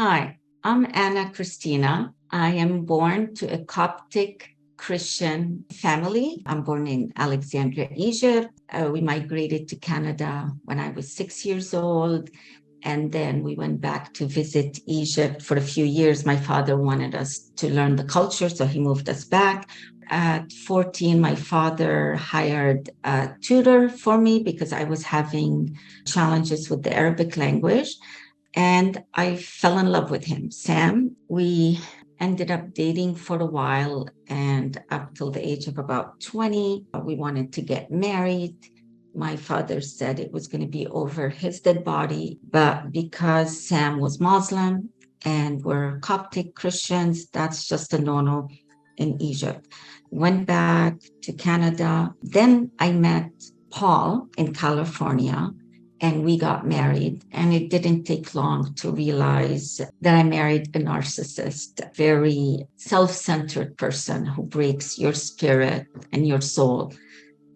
Hi, I'm Ana Christina. I am born to a Coptic Christian family. I'm born in Alexandria, Egypt. We migrated to Canada when I was 6 years old. And then we went back to visit Egypt for a few years. My father wanted us to learn the culture, so he moved us back. At 14, my father hired a tutor for me because I was having challenges with the Arabic language. And I fell in love with him, Sam. We ended up dating for a while, and up till the age of about 20, we wanted to get married. My father said it was going to be over his dead body, but because Sam was Muslim and we're Coptic Christians, that's just a no-no in Egypt. Went back to Canada. Then I met Paul in California, and we got married. And it didn't take long to realize that I married a narcissist, a very self-centered person who breaks your spirit and your soul.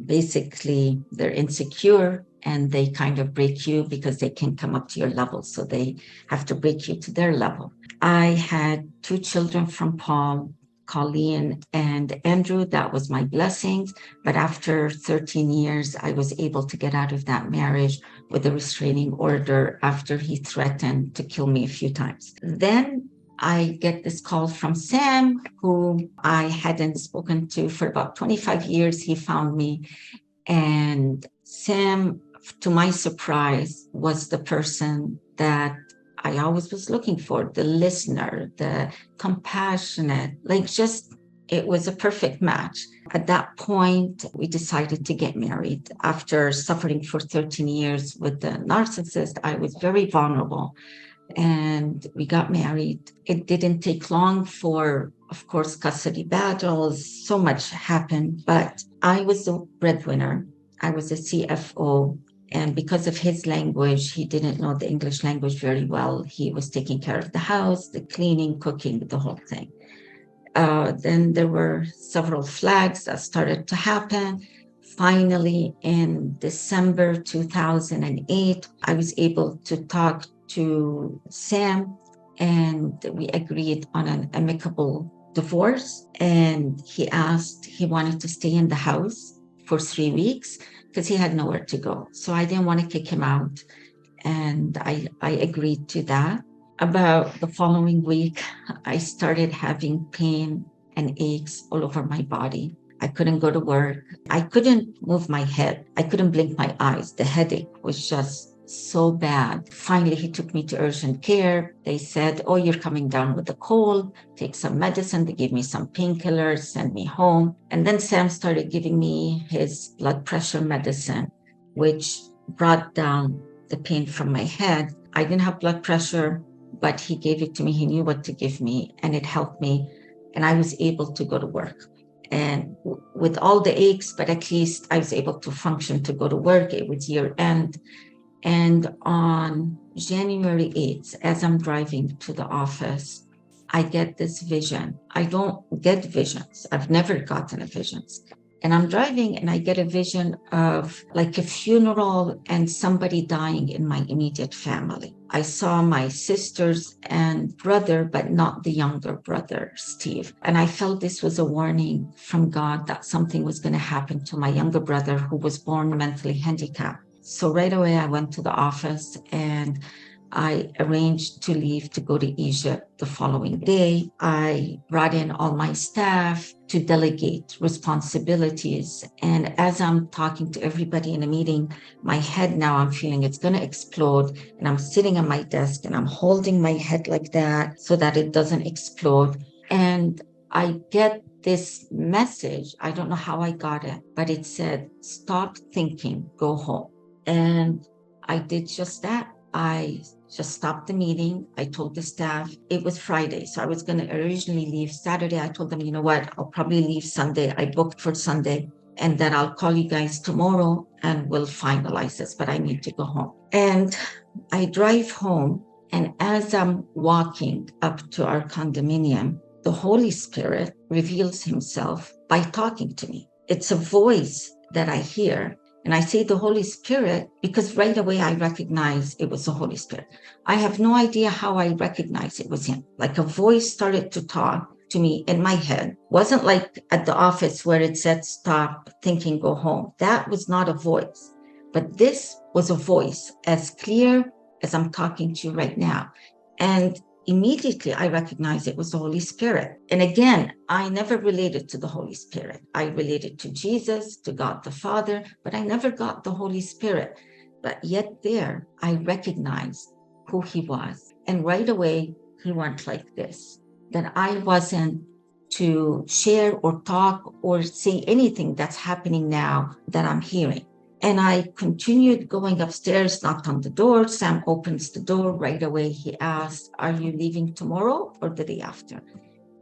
Basically, they're insecure and they kind of break you because they can't come up to your level. So they have to break you to their level. I had two children from Paul, Colleen and Andrew. That was my blessings. But after 13 years, I was able to get out of that marriage with a restraining order after he threatened to kill me a few times. Then I get this call from Sam, who I hadn't spoken to for about 25 years. He found me. And Sam, to my surprise, was the person that I always was looking for, the listener, the compassionate, like just, it was a perfect match. At that point, we decided to get married. After suffering for 13 years with the narcissist, I was very vulnerable and we got married. It didn't take long for, of course, custody battles. So much happened, but I was the breadwinner. I was a CFO. And because of his language, he didn't know the English language very well. He was taking care of the house, the cleaning, cooking, the whole thing. Then there were several flags that started to happen. Finally, in December 2008, I was able to talk to Sam and we agreed on an amicable divorce. And he wanted to stay in the house for 3 weeks because he had nowhere to go. So I didn't want to kick him out. And I agreed to that. About the following week, I started having pain and aches all over my body. I couldn't go to work. I couldn't move my head. I couldn't blink my eyes. The headache was just so bad. Finally, he took me to urgent care. They said, "Oh, you're coming down with a cold. Take some medicine." They gave me some painkillers, sent me home. And then Sam started giving me his blood pressure medicine, which brought down the pain from my head. I didn't have blood pressure, but he gave it to me. He knew what to give me, and it helped me. And I was able to go to work. And with all the aches, but at least I was able to function to go to work. It was year end. And on January 8th, as I'm driving to the office, I get this vision. I don't get visions. I've never gotten a visions. And I'm driving and I get a vision of like a funeral and somebody dying in my immediate family. I saw my sisters and brother, but not the younger brother, Steve. And I felt this was a warning from God that something was going to happen to my younger brother who was born mentally handicapped. So right away, I went to the office and I arranged to leave to go to Egypt the following day. I brought in all my staff to delegate responsibilities. And as I'm talking to everybody in a meeting, my head now, I'm feeling it's going to explode. And I'm sitting at my desk and I'm holding my head like that so that it doesn't explode. And I get this message. I don't know how I got it, but it said, "Stop thinking, go home." And I did just that. I just stopped the meeting. I told the staff it was Friday. So I was going to originally leave Saturday. I told them, you know what, I'll probably leave Sunday. I booked for Sunday and then I'll call you guys tomorrow and we'll finalize this, but I need to go home. And I drive home. And as I'm walking up to our condominium, the Holy Spirit reveals himself by talking to me. It's a voice that I hear. And I say the Holy Spirit because right away I recognize it was the Holy Spirit. I have no idea how I recognize it was him. Like a voice started to talk to me in my head. It wasn't like at the office where it said stop thinking, go home. That was not a voice. But this was a voice as clear as I'm talking to you right now. And immediately I recognized it was the Holy Spirit. And again, I never related to the Holy Spirit. I related to Jesus, to God the Father, but I never got the Holy Spirit. But yet there, I recognized who he was. And right away, he went like this, that I wasn't to share or talk or say anything that's happening now that I'm hearing. And I continued going upstairs, knocked on the door. Sam opens the door. Right away, he asked, are you leaving tomorrow or the day after?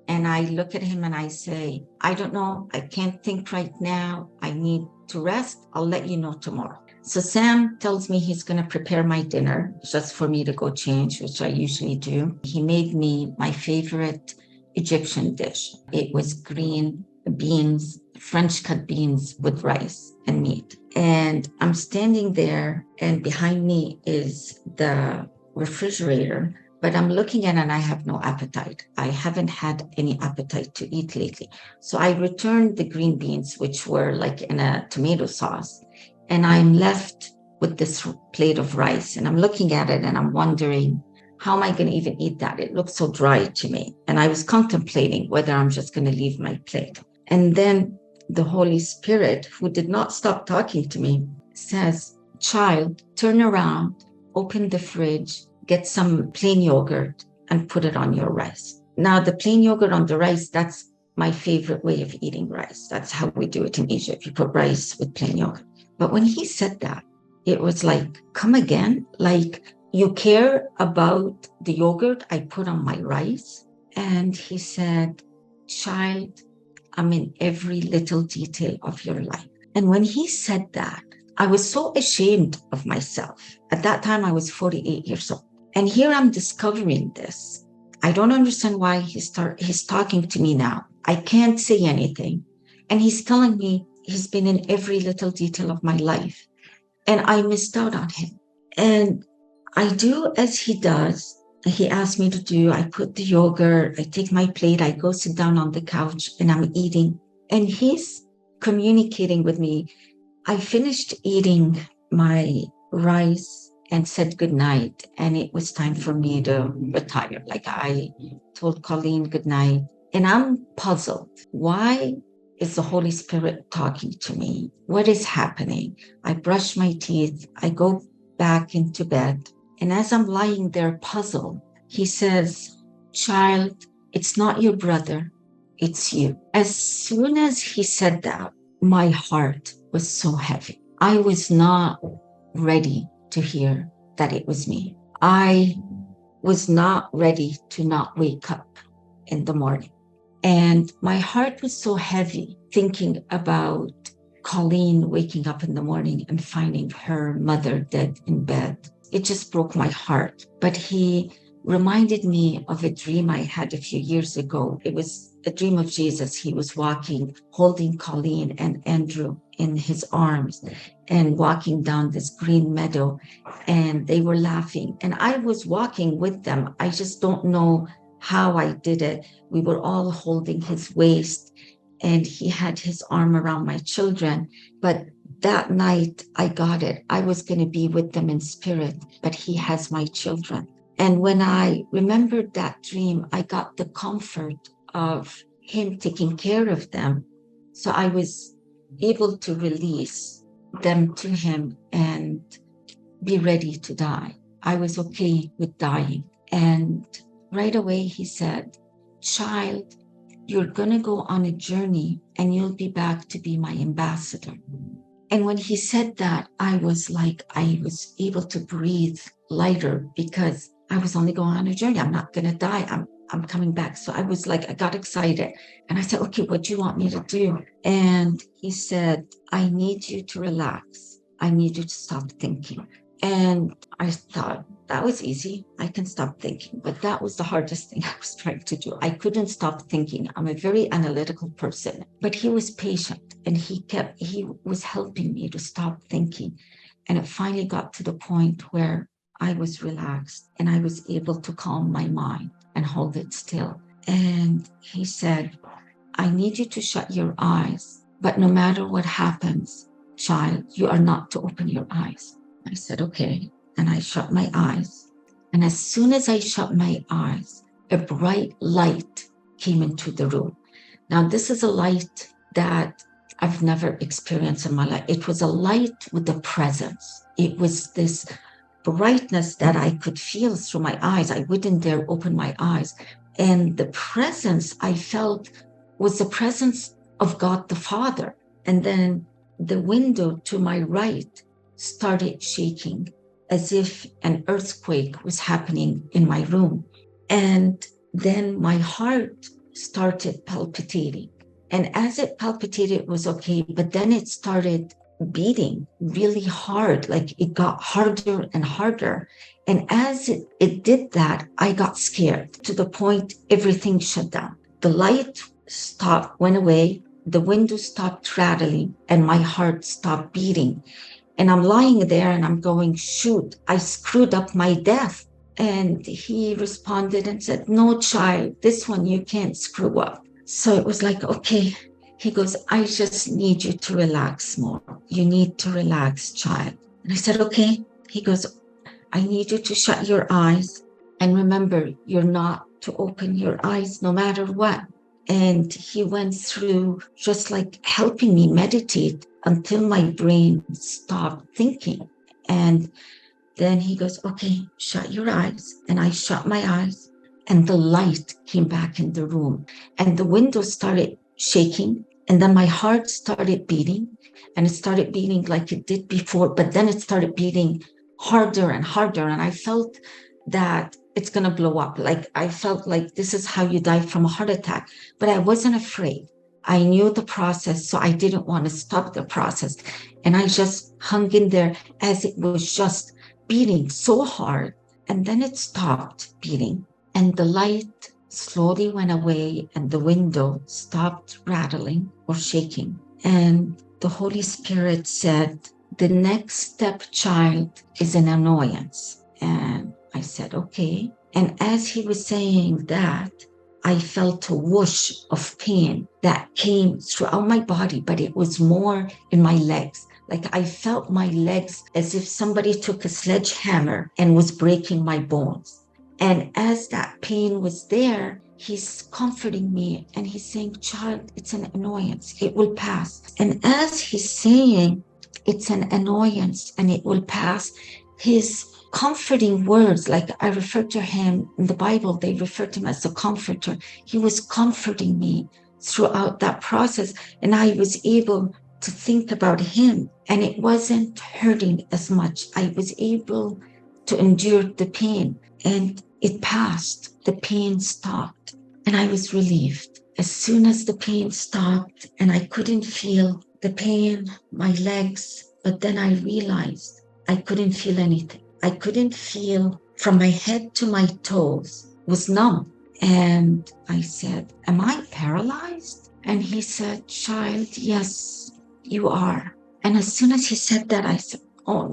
And I look at him and I say, I don't know. I can't think right now. I need to rest. I'll let you know tomorrow. So Sam tells me he's going to prepare my dinner just for me to go change, which I usually do. He made me my favorite Egyptian dish. It was green beans, French cut beans with rice and meat. And I'm standing there, and behind me is the refrigerator, but I'm looking at it and I have no appetite. I haven't had any appetite to eat lately. So I returned the green beans, which were like in a tomato sauce, and I'm left with this plate of rice. And I'm looking at it and I'm wondering, how am I going to even eat that? It looks so dry to me. And I was contemplating whether I'm just going to leave my plate. And then the Holy Spirit, who did not stop talking to me, says, child, turn around, open the fridge, get some plain yogurt and put it on your rice. Now, the plain yogurt on the rice, that's my favorite way of eating rice. That's how we do it in Egypt. You put rice with plain yogurt. But when he said that, it was like, come again? Like, you care about the yogurt I put on my rice? And he said, child, I'm in every little detail of your life. And when he said that, I was so ashamed of myself. At that time, I was 48 years old. And here I'm discovering this. I don't understand why he's talking to me now. I can't say anything. And he's telling me he's been in every little detail of my life. And I missed out on him. And I do as he does. He asked me to do. I put the yogurt, I take my plate, I go sit down on the couch and I'm eating. And he's communicating with me. I finished eating my rice and said goodnight. And it was time for me to retire. Like I told Colleen goodnight. And I'm puzzled. Why is the Holy Spirit talking to me? What is happening? I brush my teeth. I go back into bed. And as I'm lying there puzzled, he says, child, it's not your brother, it's you. As soon as he said that, my heart was so heavy. I was not ready to hear that it was me. I was not ready to not wake up in the morning. And my heart was so heavy thinking about Colleen waking up in the morning and finding her mother dead in bed. It just broke my heart. But he reminded me of a dream I had a few years ago. It was a dream of Jesus. He was walking, holding Colleen and Andrew in his arms and walking down this green meadow. And they were laughing. And I was walking with them. I just don't know how I did it. We were all holding his waist and he had his arm around my children. But that night, I got it. I was going to be with them in spirit, but he has my children. And when I remembered that dream, I got the comfort of him taking care of them. So I was able to release them to him and be ready to die. I was okay with dying. And right away, he said, child, you're going to go on a journey and you'll be back to be my ambassador. And when he said that, I was able to breathe lighter because I was only going on a journey. I'm not going to die. I'm coming back. So I was like, I got excited. And I said, okay, what do you want me to do? And he said, I need you to relax. I need you to stop thinking. And I thought, that was easy. I can stop thinking. But that was the hardest thing I was trying to do. I couldn't stop thinking. I'm a very analytical person. But he was patient and he was helping me to stop thinking. And it finally got to the point where I was relaxed and I was able to calm my mind and hold it still. And he said, I need you to shut your eyes, but no matter what happens, child, you are not to open your eyes. I said, okay. And I shut my eyes. And as soon as I shut my eyes, a bright light came into the room. Now, this is a light that I've never experienced in my life. It was a light with a presence. It was this brightness that I could feel through my eyes. I wouldn't dare open my eyes. And the presence I felt was the presence of God the Father. And then the window to my right started shaking as if an earthquake was happening in my room. And then my heart started palpitating. And as it palpitated, it was okay, but then it started beating really hard, like it got harder and harder. And as it did that, I got scared to the point everything shut down. The light stopped, went away, the window stopped rattling, and my heart stopped beating. And I'm lying there and I'm going, shoot, I screwed up my death. And he responded and said, no, child, this one you can't screw up. So it was like, okay. He goes, I just need you to relax more. You need to relax, child. And I said, okay. He goes, I need you to shut your eyes. And remember, you're not to open your eyes no matter what. And he went through just like helping me meditate until my brain stopped thinking. And then he goes, okay, shut your eyes. And I shut my eyes and the light came back in the room and the window started shaking. And then my heart started beating and it started beating like it did before, but then it started beating harder and harder. And I felt that it's going to blow up. Like I felt like this is how you die from a heart attack, but I wasn't afraid. I knew the process, so I didn't want to stop the process. And I just hung in there as it was just beating so hard. And then it stopped beating and the light slowly went away and the window stopped rattling or shaking. And the Holy Spirit said, the next step, child, is an annoyance. And I said, okay. And as he was saying that, I felt a whoosh of pain that came throughout my body, but it was more in my legs. Like I felt my legs as if somebody took a sledgehammer and was breaking my bones. And as that pain was there, he's comforting me and he's saying, child, it's an annoyance. It will pass. And as he's saying, it's an annoyance and it will pass, his comforting words, like I refer to him in the Bible, they refer to him as the comforter. He was comforting me throughout that process. And I was able to think about him and it wasn't hurting as much. I was able to endure the pain and it passed. The pain stopped and I was relieved. As soon as the pain stopped and I couldn't feel the pain, my legs, but then I realized I couldn't feel anything. I couldn't feel from my head to my toes was numb. And I said, am I paralyzed? And he said, child, yes, you are. And as soon as he said that, I said, oh,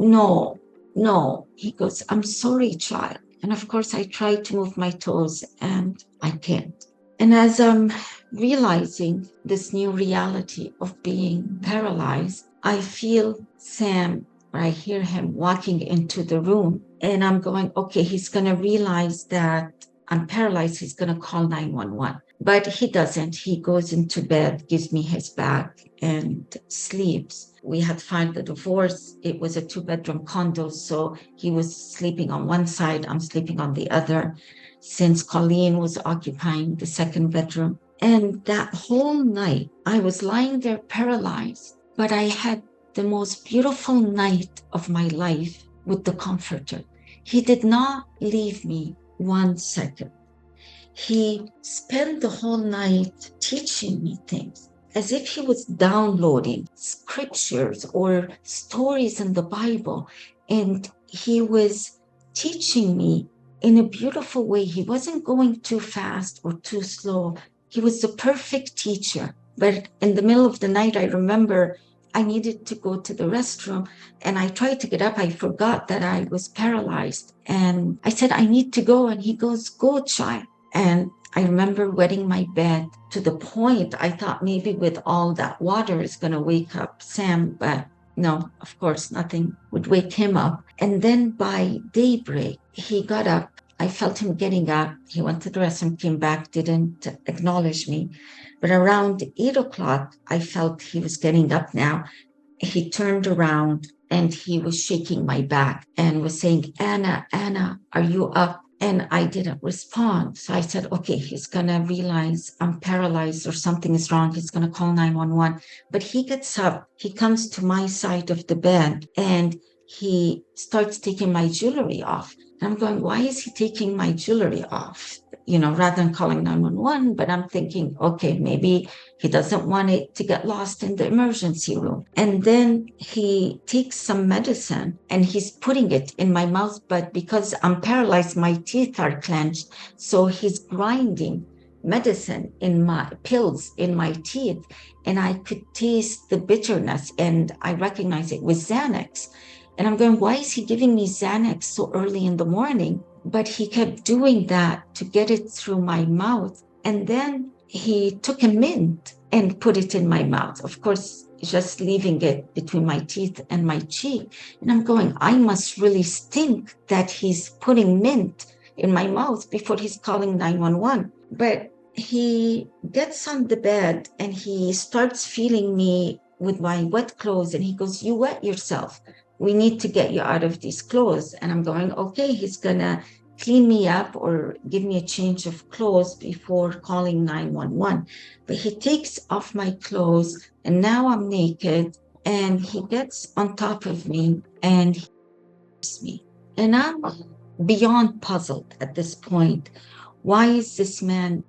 no. He goes, I'm sorry, child. And of course, I tried to move my toes and I can't. And as I'm realizing this new reality of being paralyzed, I feel Sam, or I hear him walking into the room and I'm going, okay, he's going to realize that I'm paralyzed. He's going to call 911. But he doesn't. He goes into bed, gives me his bag and sleeps. We had filed a divorce. It was a 2-bedroom condo. So he was sleeping on one side. I'm sleeping on the other since Colleen was occupying the 2nd bedroom. And that whole night, I was lying there paralyzed, but I had the most beautiful night of my life with the comforter. He did not leave me 1 second. He spent the whole night teaching me things as if he was downloading scriptures or stories in the Bible. And he was teaching me in a beautiful way. He wasn't going too fast or too slow. He was the perfect teacher. But in the middle of the night, I remember I needed to go to the restroom and I tried to get up. I forgot that I was paralyzed. And I said, I need to go. And he goes, go, child. And I remember wetting my bed to the point I thought maybe with all that water is going to wake up Sam, but no, of course, nothing would wake him up. And then by daybreak, he got up. I felt him getting up. He went to the restroom, came back, didn't acknowledge me. But around 8 o'clock, I felt he was getting up now. He turned around and he was shaking my back and was saying, Anna, Anna, are you up? And I didn't respond. So I said, okay, he's going to realize I'm paralyzed or something is wrong. He's going to call 911. But he gets up, he comes to my side of the bed and he starts taking my jewelry off. And I'm going, why is he taking my jewelry off? Rather than calling 911, but I'm thinking, okay, maybe he doesn't want it to get lost in the emergency room. And then he takes some medicine and he's putting it in my mouth. But because I'm paralyzed, my teeth are clenched. So he's grinding medicine in my pills in my teeth. And I could taste the bitterness and I recognize it was Xanax. And I'm going, why is he giving me Xanax so early in the morning? But he kept doing that to get it through my mouth. And then he took a mint and put it in my mouth. Of course, just leaving it between my teeth and my cheek. And I'm going, I must really stink that he's putting mint in my mouth before he's calling 911. But he gets on the bed and he starts feeling me with my wet clothes. And he goes, you wet yourself. We need to get you out of these clothes. And I'm going, okay, he's going to clean me up or give me a change of clothes before calling 911. But he takes off my clothes and now I'm naked and he gets on top of me and he hits me. And I'm beyond puzzled at this point. Why is this man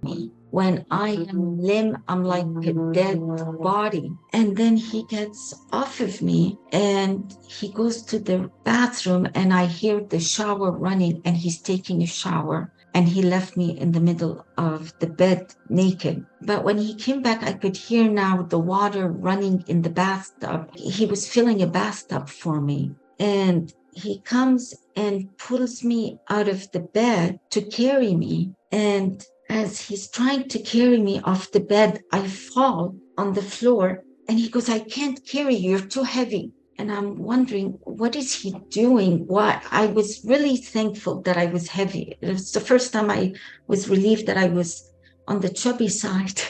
me? When I am limp, I'm like a dead body. And then he gets off of me and he goes to the bathroom and I hear the shower running and he's taking a shower. And he left me in the middle of the bed naked. But when he came back, I could hear now the water running in the bathtub. He was filling a bathtub for me. And he comes and pulls me out of the bed to carry me. And as he's trying to carry me off the bed, I fall on the floor and he goes, I can't carry you, you're too heavy. And I'm wondering, what is he doing? Why? I was really thankful that I was heavy. It was the first time I was relieved that I was on the chubby side.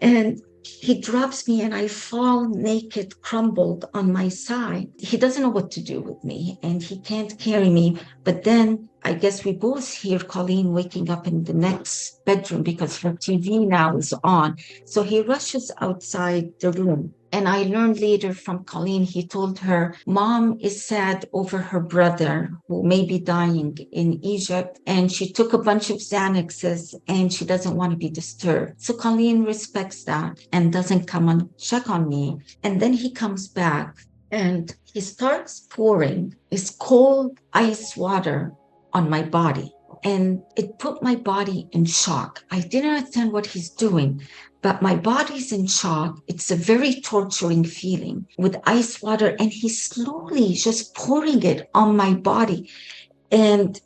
And he drops me and I fall naked, crumbled on my side. He doesn't know what to do with me and he can't carry me. But then I guess we both hear Colleen waking up in the next bedroom because her TV now is on. So he rushes outside the room. And I learned later from Colleen, he told her, Mom is sad over her brother who may be dying in Egypt. And she took a bunch of Xanaxes and she doesn't want to be disturbed. So Colleen respects that and doesn't come and check on me. And then he comes back and he starts pouring this cold ice water on my body. And it put my body in shock. I didn't understand what he's doing, but my body's in shock. It's a very torturing feeling with ice water. And he's slowly just pouring it on my body. And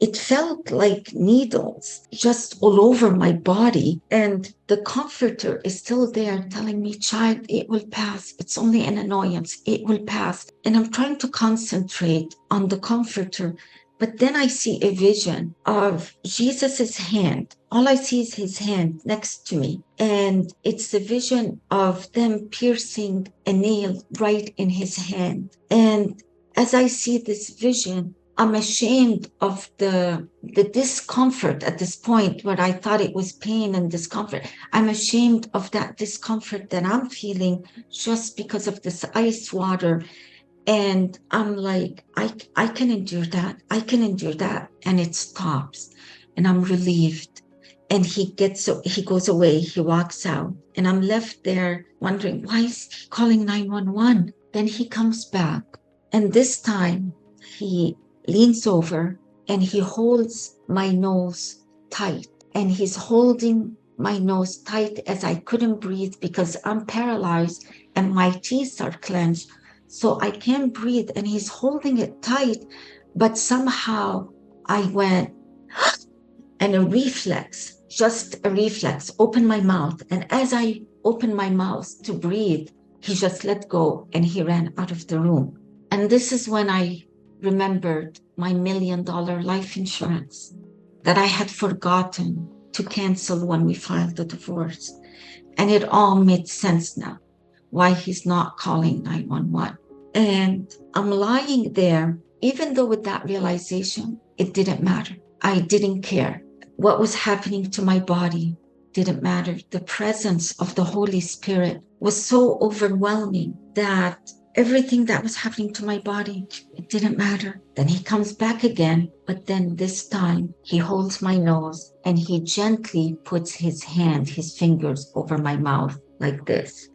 it felt like needles just all over my body. And the comforter is still there telling me, child, it will pass. It's only an annoyance. It will pass. And I'm trying to concentrate on the comforter. But then I see a vision of Jesus's hand. All I see is his hand next to me. And it's a vision of them piercing a nail right in his hand. And as I see this vision, I'm ashamed of the discomfort at this point where I thought it was pain and discomfort. I'm ashamed of that discomfort that I'm feeling just because of this ice water. And I'm like, I can endure that. I can endure that. And it stops. And I'm relieved. And he goes away. He walks out. And I'm left there wondering, why is he calling 911? Then he comes back. And this time he leans over and he holds my nose tight. And he's holding my nose tight as I couldn't breathe because I'm paralyzed and my teeth are clenched. So I can't breathe. And he's holding it tight. But somehow I went, and a reflex, just a reflex, open my mouth. And as I opened my mouth to breathe, he just let go and he ran out of the room. And this is when I remembered my $1 million life insurance that I had forgotten to cancel when we filed the divorce. And it all made sense now, why he's not calling 911. And I'm lying there, even though with that realization, it didn't matter. I didn't care. What was happening to my body didn't matter. The presence of the Holy Spirit was so overwhelming that everything that was happening to my body, it didn't matter. Then he comes back again, but then this time he holds my nose and he gently puts his hand, his fingers over my mouth like this.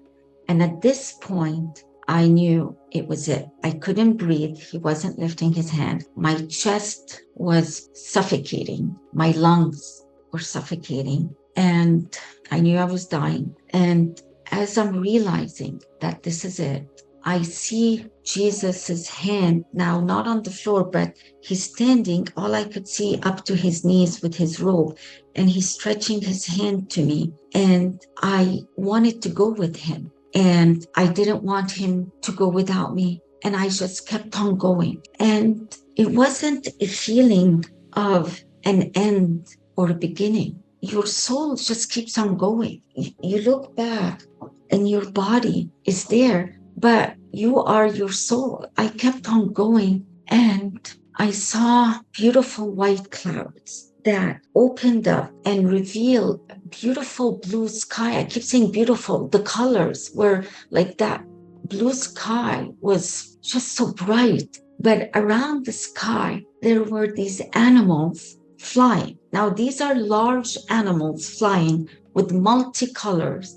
And at this point, I knew it was it. I couldn't breathe. He wasn't lifting his hand. My chest was suffocating. My lungs were suffocating. And I knew I was dying. And as I'm realizing that this is it, I see Jesus's hand now, not on the floor, but he's standing, all I could see up to his knees with his robe, and he's stretching his hand to me. And I wanted to go with him, and I didn't want him to go without me. And I just kept on going. And it wasn't a feeling of an end or a beginning. Your soul just keeps on going. You look back and your body is there, but you are your soul. I kept on going and I saw beautiful white clouds that opened up and revealed beautiful blue sky. I keep saying beautiful. The colors were like that. Blue sky was just so bright. But around the sky, there were these animals flying. Now, these are large animals flying with multicolors.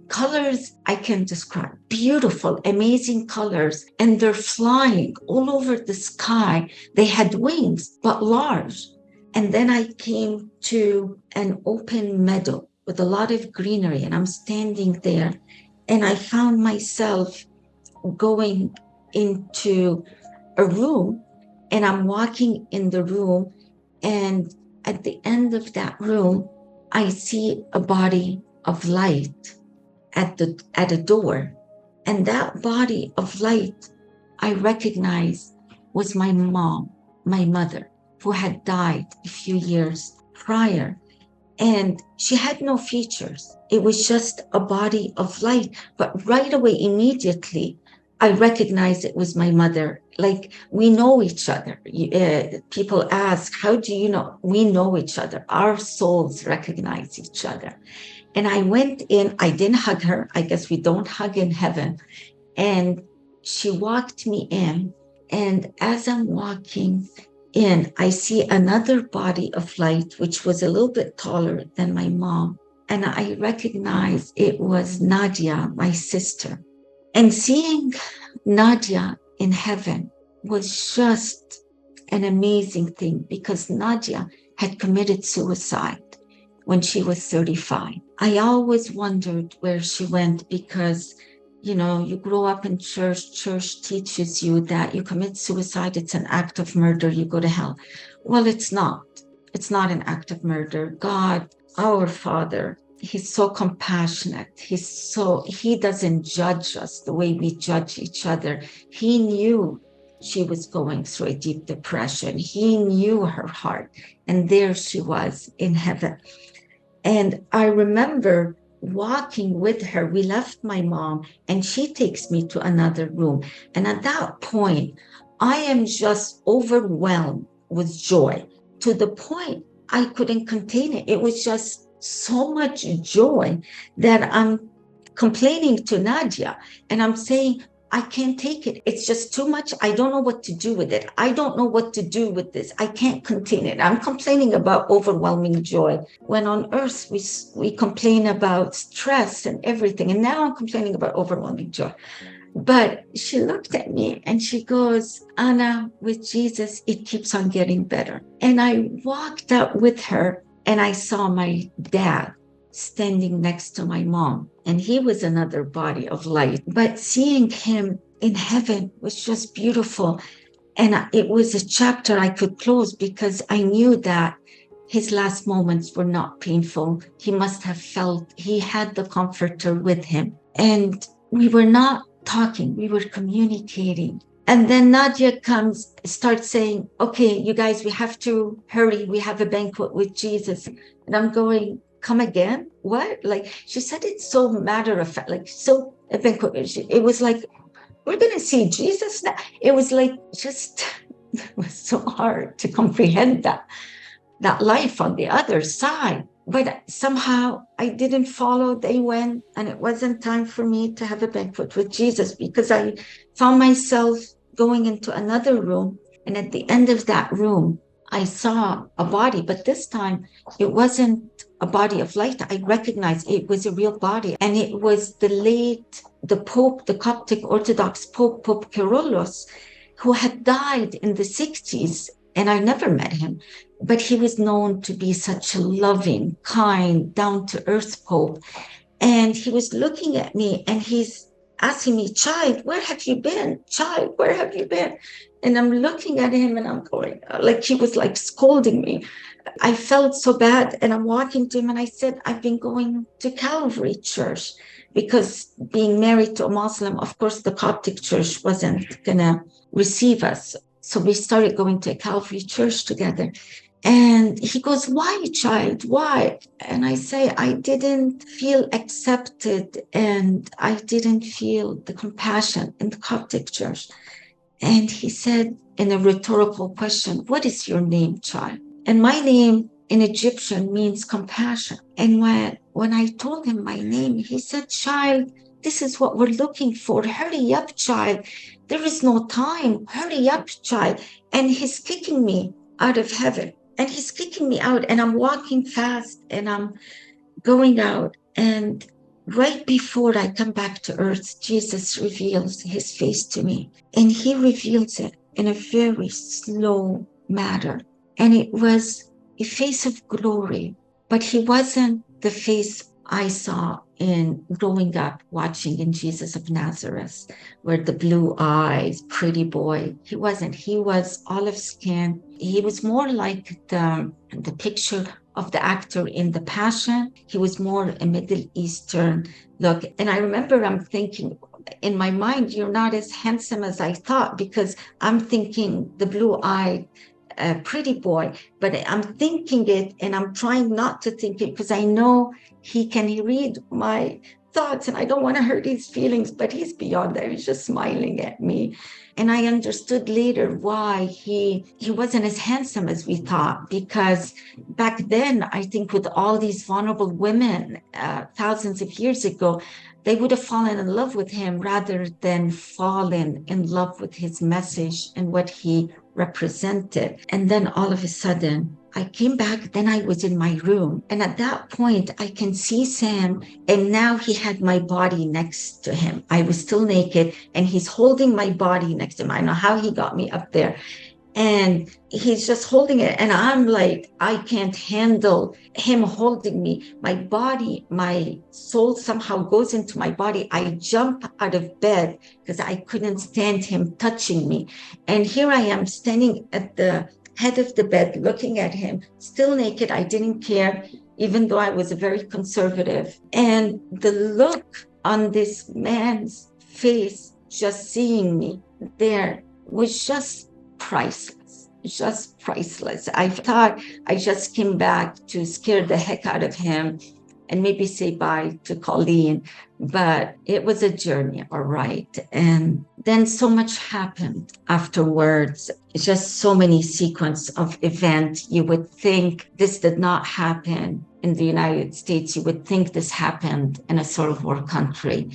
Colors I can describe, beautiful, amazing colors, and they're flying all over the sky. They had wings, but large. And then I came to an open meadow with a lot of greenery, and I'm standing there, and I found myself going into a room, and I'm walking in the room, and at the end of that room, I see a body of light at a door. And that body of light I recognized was my mom, my mother, who had died a few years prior. And she had no features. It was just a body of light. But right away, immediately, I recognized it was my mother. Like, we know each other. People ask, how do you know? We know each other. Our souls recognize each other. And I went in, I didn't hug her. I guess we don't hug in heaven. And she walked me in. And as I'm walking in, I see another body of light, which was a little bit taller than my mom. And I recognized it was Nadia, my sister. And seeing Nadia in heaven was just an amazing thing, because Nadia had committed suicide when she was 35. I always wondered where she went, because, you know, you grow up in church teaches you that you commit suicide, it's an act of murder, you go to hell. Well, it's not. It's not an act of murder. God, our Father, he's so compassionate. He doesn't judge us the way we judge each other. He knew she was going through a deep depression. He knew her heart. And there she was in heaven. And I remember walking with her. We left my mom and she takes me to another room. And at that point, I am just overwhelmed with joy, to the point I couldn't contain it. It was just so much joy that I'm complaining to Nadia and I'm saying, I can't take it. It's just too much. I don't know what to do with it. I don't know what to do with this. I can't contain it. I'm complaining about overwhelming joy. When on earth we complain about stress and everything. And now I'm complaining about overwhelming joy. But she looked at me and she goes, Ana, with Jesus, it keeps on getting better. And I walked out with her and I saw my dad standing next to my mom. And he was another body of light. But seeing him in heaven was just beautiful. And it was a chapter I could close because I knew that his last moments were not painful. He must have felt he had the comforter with him. And we were not talking, we were communicating. And then Nadia starts saying, okay, you guys, we have to hurry. We have a banquet with Jesus. And I'm going, come again? What? Like, she said it's so matter of fact, like, so a banquet. It was like, we're going to see Jesus now. It was like, just, it was so hard to comprehend that life on the other side. But somehow I didn't follow. They went, and it wasn't time for me to have a banquet with Jesus because I found myself going into another room. And at the end of that room, I saw a body, but this time it wasn't a body of light. I recognized it was a real body. And it was the Pope, the Coptic Orthodox Pope, Pope Kyrillos, who had died in the 60s. And I never met him, but he was known to be such a loving, kind, down-to-earth Pope. And he was looking at me and he's asking me, child, where have you been? Child, where have you been? And I'm looking at him and I'm going, like he was like scolding me. I felt so bad. And I'm walking to him and I said, I've been going to Calvary Church because being married to a Muslim, of course, the Coptic Church wasn't going to receive us. So we started going to a Calvary Church together. And he goes, why, child? Why? And I say, I didn't feel accepted and I didn't feel the compassion in the Coptic Church. And he said in a rhetorical question, what is your name, child? And my name in Egyptian means compassion. And when I told him my name, he said, child, this is what we're looking for. Hurry up, child. There is no time. Hurry up, child. And he's kicking me out of heaven. And he's kicking me out. And I'm walking fast and I'm going out. And right before I come back to earth, Jesus reveals his face to me. And he reveals it in a very slow manner. And it was a face of glory, but he wasn't the face I saw in growing up watching in Jesus of Nazareth, where the blue eyes, pretty boy. He wasn't. He was olive skin. He was more like the picture of the actor in The Passion. He was more a Middle Eastern look. And I remember I'm thinking in my mind, you're not as handsome as I thought, because I'm thinking the blue-eyed pretty boy, but I'm thinking it and I'm trying not to think it because I know he can read my thoughts and I don't want to hurt his feelings, but he's beyond that. He's just smiling at me. And I understood later why he wasn't as handsome as we thought, because back then, I think with all these vulnerable women thousands of years ago, they would have fallen in love with him rather than fallen in love with his message and what he represented. And then all of a sudden, I came back, then I was in my room. And at that point, I can see Sam, and now he had my body next to him. I was still naked, and he's holding my body next to him. I don't know how he got me up there. And he's just holding it. And I'm like, I can't handle him holding me. My body, my soul somehow goes into my body. I jump out of bed because I couldn't stand him touching me. And here I am standing at the head of the bed, looking at him, still naked. I didn't care, even though I was very conservative. And the look on this man's face, just seeing me there, was just priceless, just priceless. I thought I just came back to scare the heck out of him and maybe say bye to Colleen, but it was a journey, all right. And then so much happened afterwards. It's just so many sequence of events. You would think this did not happen in the United States. You would think this happened in a third world country.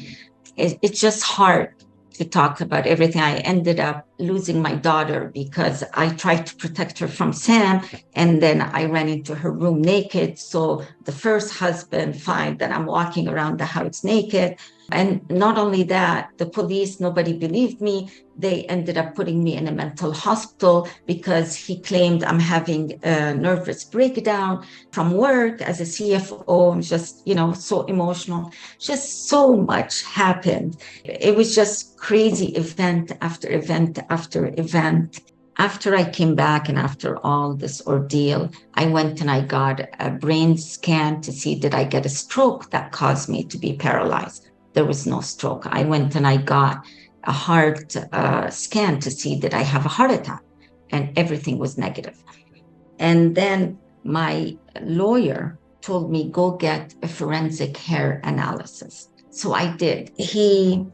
It's just hard to talk about everything. I ended up losing my daughter because I tried to protect her from Sam, and then I ran into her room naked. So the first husband finds that I'm walking around the house naked. And not only that, the police, nobody believed me. They ended up putting me in a mental hospital because he claimed I'm having a nervous breakdown from work as a CFO. I'm just, so emotional. Just so much happened. It was just crazy event after event after event. After I came back and after all this ordeal, I went and I got a brain scan to see did I get a stroke that caused me to be paralyzed. There was no stroke. I went and I got a heart scan to see did I have a heart attack, and everything was negative. And then my lawyer told me, go get a forensic hair analysis. So I did. He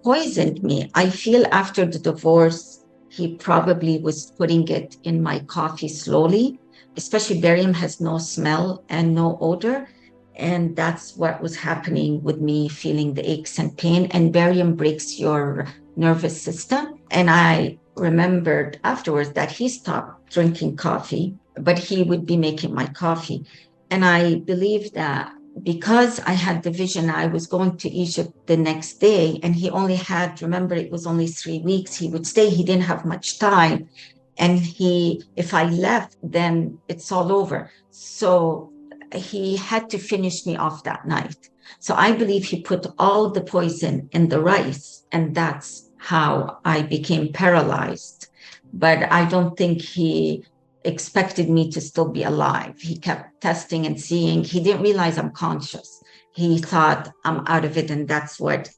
poisoned me. I feel after the divorce, he probably was putting it in my coffee slowly. Especially barium has no smell and no odor. And that's what was happening with me, feeling the aches and pain. And barium breaks your nervous system. And I remembered afterwards that he stopped drinking coffee, but he would be making my coffee. And I believe that because I had the vision, I was going to Egypt the next day, and he only had, remember, it was only 3 weeks he would stay. He didn't have much time. And if I left, then it's all over. So he had to finish me off that night. So I believe he put all the poison in the rice, and that's how I became paralyzed. But I don't think he expected me to still be alive. He kept testing and seeing. He didn't realize I'm conscious. He thought I'm out of it, and that's what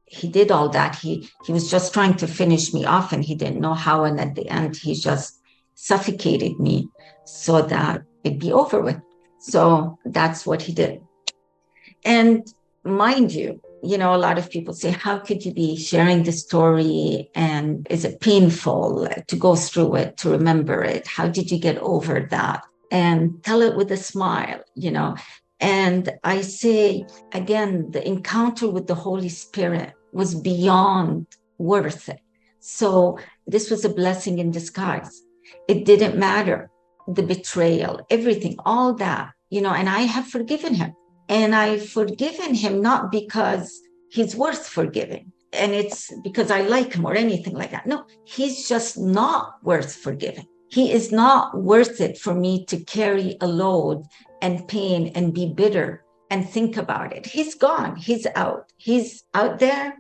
he did. All that he was just trying to finish me off, and he didn't know how. And at the end, he just suffocated me so that it'd be over with. So that's what he did. And mind you, a lot of people say, how could you be sharing the story? And is it painful to go through it, to remember it? How did you get over that? And tell it with a smile, And I say, again, the encounter with the Holy Spirit was beyond worth it. So this was a blessing in disguise. It didn't matter, the betrayal, everything, all that, and I have forgiven him. And I've forgiven him not because he's worth forgiving, and it's because I like him or anything like that. No, he's just not worth forgiving. He is not worth it for me to carry a load and pain and be bitter and think about it. He's gone. He's out. He's out there.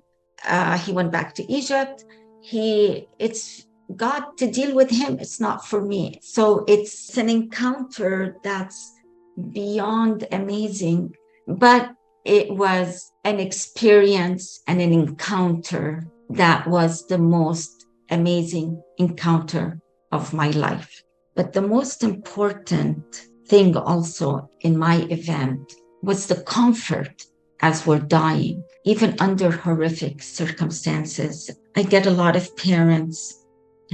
He went back to Egypt. It's God to deal with him. It's not for me. So it's an encounter that's beyond amazing, but it was an experience and an encounter that was the most amazing encounter of my life. But the most important thing also in my event was the comfort as we're dying, even under horrific circumstances. I get a lot of parents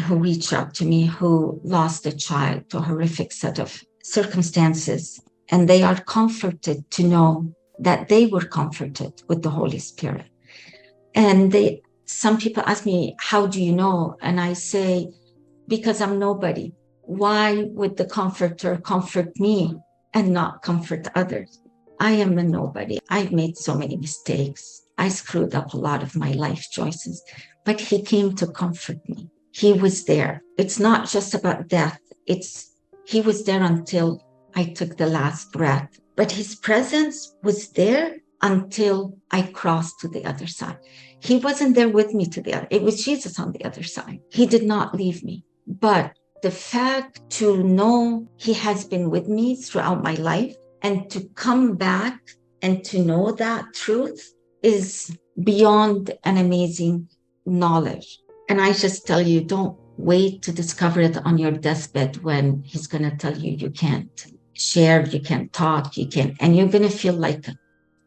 who reach out to me who lost a child to a horrific set of circumstances. And they are comforted to know that they were comforted with the Holy Spirit. And some people ask me, how do you know? And I say, because I'm nobody. Why would the Comforter comfort me and not comfort others? I am a nobody. I've made so many mistakes. I screwed up a lot of my life choices, but he came to comfort me. He was there. It's not just about death. He was there until I took the last breath, but his presence was there until I crossed to the other side. He wasn't there with me it was Jesus on the other side. He did not leave me. But the fact to know he has been with me throughout my life and to come back and to know that truth is beyond an amazing knowledge. And I just tell you, don't wait to discover it on your deathbed when he's going to tell you can't share, you can't talk, and you're going to feel like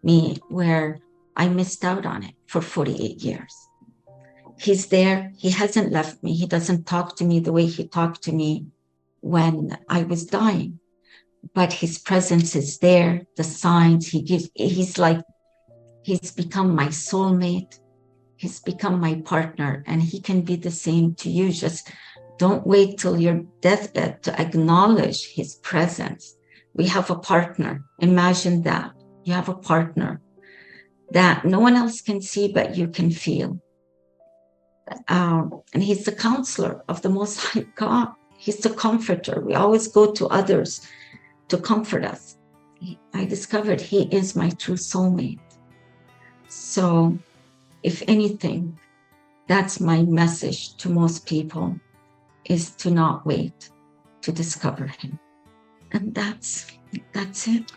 me, where I missed out on it for 48 years. He's there. He hasn't left me. He doesn't talk to me the way he talked to me when I was dying, but his presence is there. The signs he gives, he's become my soulmate. He's become my partner, and he can be the same to you. Just don't wait till your deathbed to acknowledge his presence. We have a partner. Imagine that. You have a partner that no one else can see, but you can feel. And he's the counselor of the Most High God. He's the comforter. We always go to others to comfort us. I discovered he is my true soulmate. So, if anything, that's my message to most people, is to not wait to discover him. And that's it.